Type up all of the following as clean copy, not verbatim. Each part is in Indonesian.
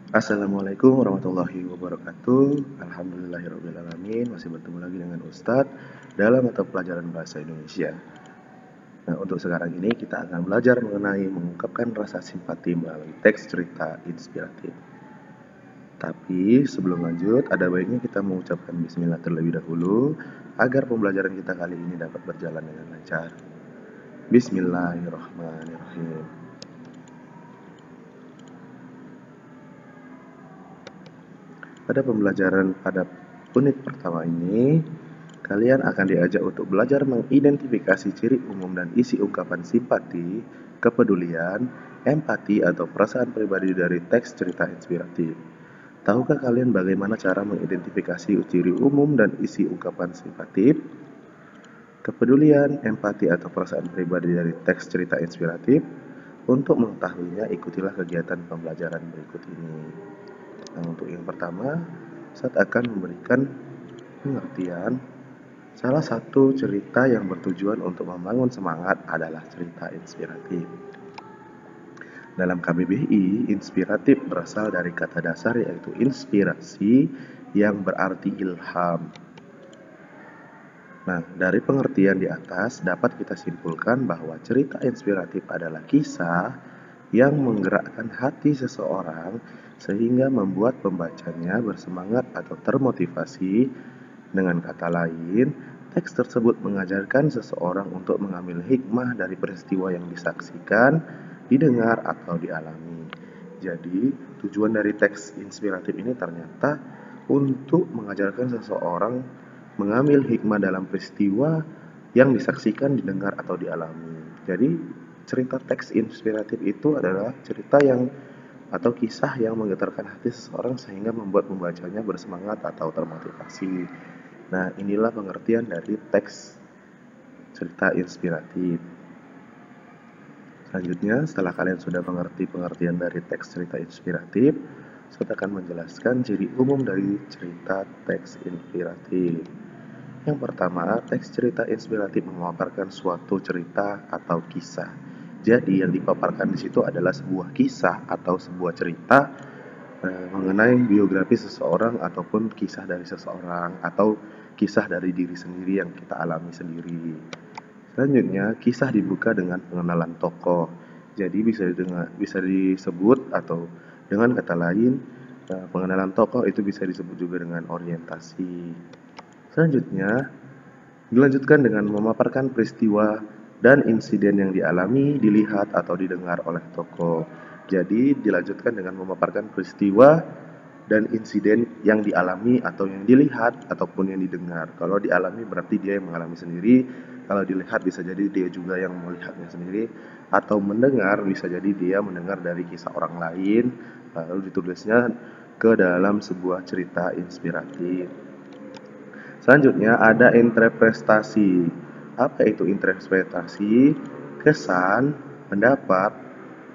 Assalamualaikum warahmatullahi wabarakatuh. Alhamdulillahirrahmanirrahim. Masih bertemu lagi dengan Ustadz dalam mata pelajaran Bahasa Indonesia. Nah, untuk sekarang ini kita akan belajar mengenai mengungkapkan rasa simpati melalui teks cerita inspiratif. Tapi sebelum lanjut, ada baiknya kita mengucapkan bismillah terlebih dahulu agar pembelajaran kita kali ini dapat berjalan dengan lancar. Bismillahirrahmanirrahim. Pada pembelajaran pada unit pertama ini, kalian akan diajak untuk belajar mengidentifikasi ciri umum dan isi ungkapan simpati, kepedulian, empati, atau perasaan pribadi dari teks cerita inspiratif. Tahukah kalian bagaimana cara mengidentifikasi ciri umum dan isi ungkapan simpatif, kepedulian, empati, atau perasaan pribadi dari teks cerita inspiratif? Untuk mengetahuinya, ikutilah kegiatan pembelajaran berikut ini. Nah, untuk yang pertama, saya akan memberikan pengertian. Salah satu cerita yang bertujuan untuk membangun semangat adalah cerita inspiratif. Dalam KBBI, inspiratif berasal dari kata dasar yaitu inspirasi yang berarti ilham. Nah, dari pengertian di atas dapat kita simpulkan bahwa cerita inspiratif adalah kisah yang menggerakkan hati seseorang sehingga membuat pembacanya bersemangat atau termotivasi. Dengan kata lain, teks tersebut mengajarkan seseorang untuk mengambil hikmah dari peristiwa yang disaksikan, didengar, atau dialami. Jadi, tujuan dari teks inspiratif ini ternyata untuk mengajarkan seseorang mengambil hikmah dalam peristiwa yang disaksikan, didengar, atau dialami. Jadi, cerita teks inspiratif itu adalah cerita yang atau kisah yang menggetarkan hati seseorang sehingga membuat pembacanya bersemangat atau termotivasi. Nah, inilah pengertian dari teks cerita inspiratif. Selanjutnya, setelah kalian sudah mengerti pengertian dari teks cerita inspiratif, saya akan menjelaskan ciri umum dari cerita teks inspiratif. Yang pertama, teks cerita inspiratif memaparkan suatu cerita atau kisah. Jadi, yang dipaparkan di situ adalah sebuah kisah atau sebuah cerita mengenai biografi seseorang ataupun kisah dari seseorang atau kisah dari diri sendiri yang kita alami sendiri. Selanjutnya, kisah dibuka dengan pengenalan tokoh. Jadi bisa disebut atau dengan kata lain, pengenalan tokoh itu bisa disebut juga dengan orientasi. Selanjutnya, dilanjutkan dengan memaparkan peristiwa dan insiden yang dialami, dilihat, atau didengar oleh tokoh. Jadi, dilanjutkan dengan memaparkan peristiwa dan insiden yang dialami atau yang dilihat ataupun yang didengar. Kalau dialami berarti dia yang mengalami sendiri, kalau dilihat bisa jadi dia juga yang melihatnya sendiri, atau mendengar bisa jadi dia mendengar dari kisah orang lain, lalu ditulisnya ke dalam sebuah cerita inspiratif. Selanjutnya ada interpretasi. Apa itu interpretasi? Kesan, pendapat,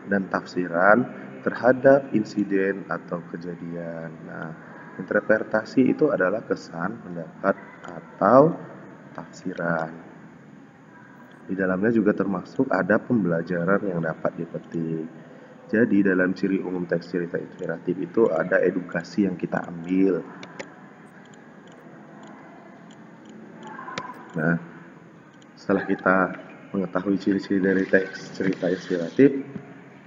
dan tafsiran terhadap insiden atau kejadian. Nah, interpretasi itu adalah kesan, pendapat, atau tafsiran. Di dalamnya juga termasuk ada pembelajaran yang dapat dipetik. Jadi dalam ciri umum teks cerita inspiratif itu ada edukasi yang kita ambil. Nah, setelah kita mengetahui ciri-ciri dari teks cerita inspiratif,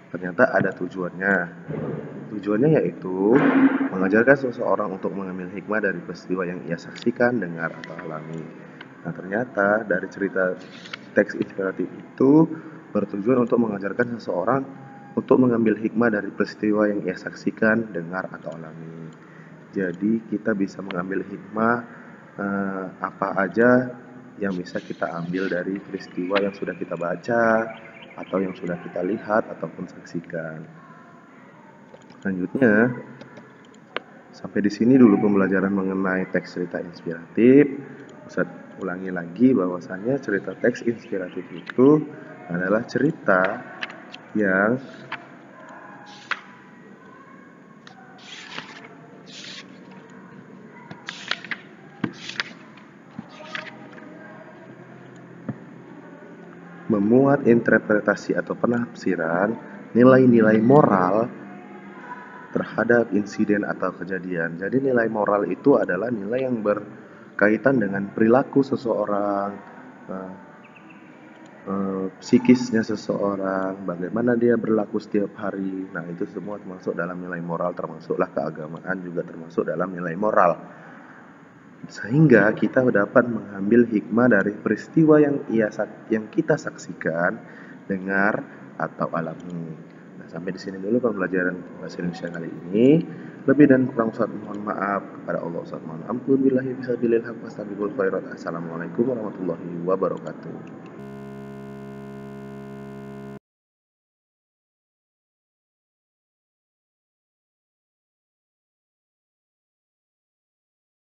ternyata ada tujuannya. Tujuannya yaitu mengajarkan seseorang untuk mengambil hikmah dari peristiwa yang ia saksikan, dengar, atau alami. Nah, ternyata dari cerita teks inspiratif itu bertujuan untuk mengajarkan seseorang untuk mengambil hikmah dari peristiwa yang ia saksikan, dengar, atau alami. Jadi kita bisa mengambil hikmah apa aja yang bisa kita ambil dari peristiwa yang sudah kita baca atau yang sudah kita lihat ataupun saksikan. Selanjutnya, sampai di sini dulu pembelajaran mengenai teks cerita inspiratif. Ustaz ulangi lagi bahwasannya cerita teks inspiratif itu adalah cerita yang memuat interpretasi atau penafsiran, nilai-nilai moral, terhadap insiden atau kejadian. Jadi nilai moral itu adalah nilai yang berkaitan dengan perilaku seseorang, psikisnya seseorang, bagaimana dia berlaku setiap hari. Nah, itu semua termasuk dalam nilai moral, termasuklah keagamaan juga termasuk dalam nilai moral. Sehingga kita dapat mengambil hikmah dari peristiwa yang kita saksikan, dengar, atau alami. Nah, sampai di sini dulu pembelajaran bahasa Indonesia kali ini. Lebih dan kurang mohon maaf kepada Allah Subhanahu wa taala. Ampun billahi fisabilillah wastabiqul khairat. Assalamualaikum warahmatullahi wabarakatuh.